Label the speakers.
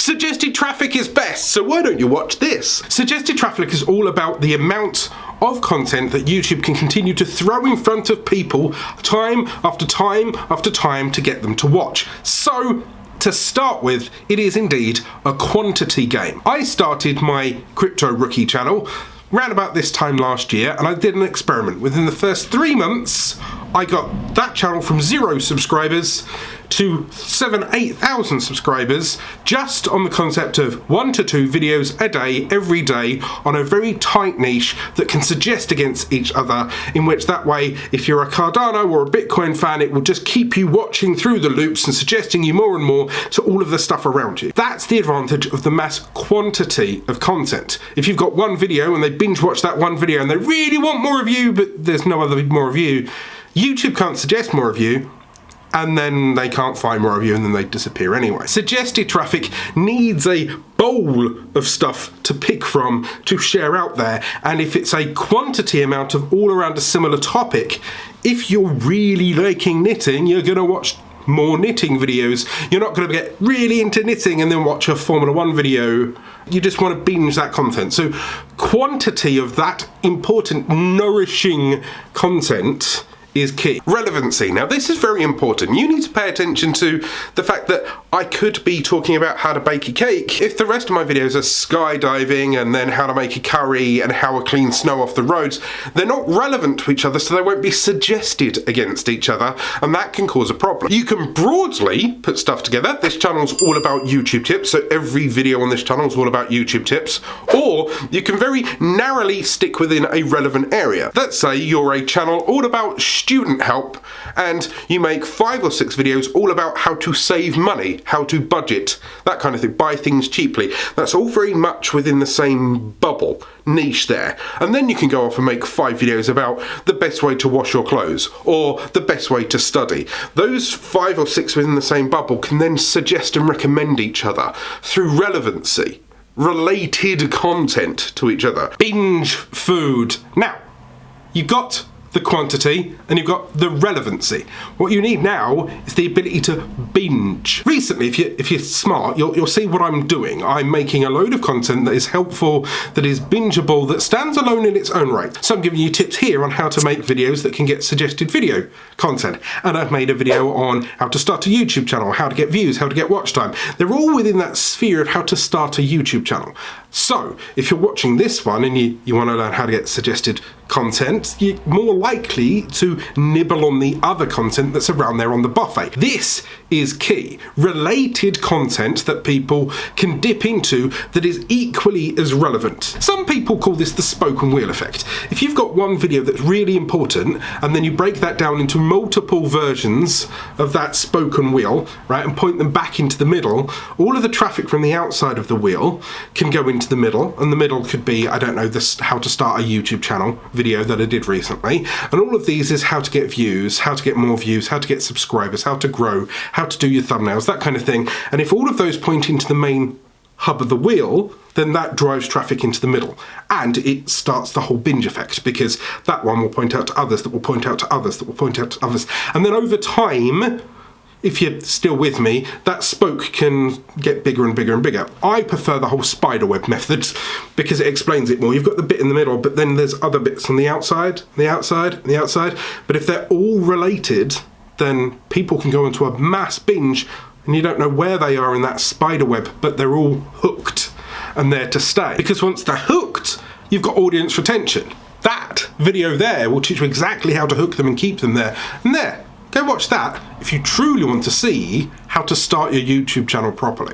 Speaker 1: Suggested traffic is best, so why don't you watch this? Suggested traffic is all about the amount of content that YouTube can continue to throw in front of people time after time after time to get them to watch. So, to start with, it is indeed a quantity game. I started my Crypto Rookie channel round about this time last year, and I did an experiment. Within the first 3 months, I got that channel from 0 subscribers to 8,000 subscribers, just on the concept of 1 to 2 videos a day, every day, on a very tight niche that can suggest against each other, in which that way, if you're a Cardano or a Bitcoin fan, it will just keep you watching through the loops and suggesting you more and more to all of the stuff around you. That's the advantage of the mass quantity of content. If you've got one video and they binge watch that one video and they really want more of you, but there's no other more of you, YouTube can't suggest more of you, and then they can't find more of you, and then they disappear anyway. Suggested traffic needs a bowl of stuff to pick from to share out there, and if it's a quantity amount of all around a similar topic, if you're really liking knitting, you're going to watch more knitting videos. You're not going to get really into knitting and then watch a Formula 1 video. You just want to binge that content. So quantity of that important, nourishing content is key. Relevancy. Now this is very important. You need to pay attention to the fact that I could be talking about how to bake a cake if the rest of my videos are skydiving and then how to make a curry and how to clean snow off the roads. They're not relevant to each other, so they won't be suggested against each other, and that can cause a problem. You can broadly put stuff together. This channel's all about YouTube tips, so every video on this channel is all about YouTube tips, or you can very narrowly stick within a relevant area. Let's say you're a channel all about student help, and you make 5 or 6 videos all about how to save money, how to budget, that kind of thing, buy things cheaply. That's all very much within the same bubble, niche there. And then you can go off and make 5 videos about the best way to wash your clothes, or the best way to study. Those 5 or 6 within the same bubble can then suggest and recommend each other through relevancy, related content to each other. Binge food. Now, you've got the quantity and you've got the relevancy. What you need now is the ability to binge. Recently, if you're smart, you'll see what I'm doing. I'm making a load of content that is helpful, that is bingeable, that stands alone in its own right. So I'm giving you tips here on how to make videos that can get suggested video content. And I've made a video on how to start a YouTube channel, how to get views, how to get watch time. They're all within that sphere of how to start a YouTube channel. So if you're watching this one and you want to learn how to get suggested content, you're more likely to nibble on the other content that's around there on the buffet. This is key. Related content that people can dip into that is equally as relevant. Some people call this the spoken wheel effect. If you've got one video that's really important and then you break that down into multiple versions of that spoken wheel, right, and point them back into the middle, all of the traffic from the outside of the wheel can go into the middle, and the middle could be, I don't know, this how to start a YouTube channel video that I did recently, and all of these is how to get views, how to get more views, how to get subscribers, how to grow, how to do your thumbnails, that kind of thing. And if all of those point into the main hub of the wheel, then that drives traffic into the middle, and it starts the whole binge effect, because that one will point out to others, that will point out to others, that will point out to others, and then over time, if you're still with me, that spoke can get bigger and bigger and bigger. I prefer the whole spiderweb method because it explains it more. You've got the bit in the middle, but then there's other bits on the outside, the outside, the outside. But if they're all related, then people can go into a mass binge and you don't know where they are in that spiderweb, but they're all hooked and there to stay. Because once they're hooked, you've got audience retention. That video there will teach you exactly how to hook them and keep them there. And there. Go watch that if you truly want to see how to start your YouTube channel properly.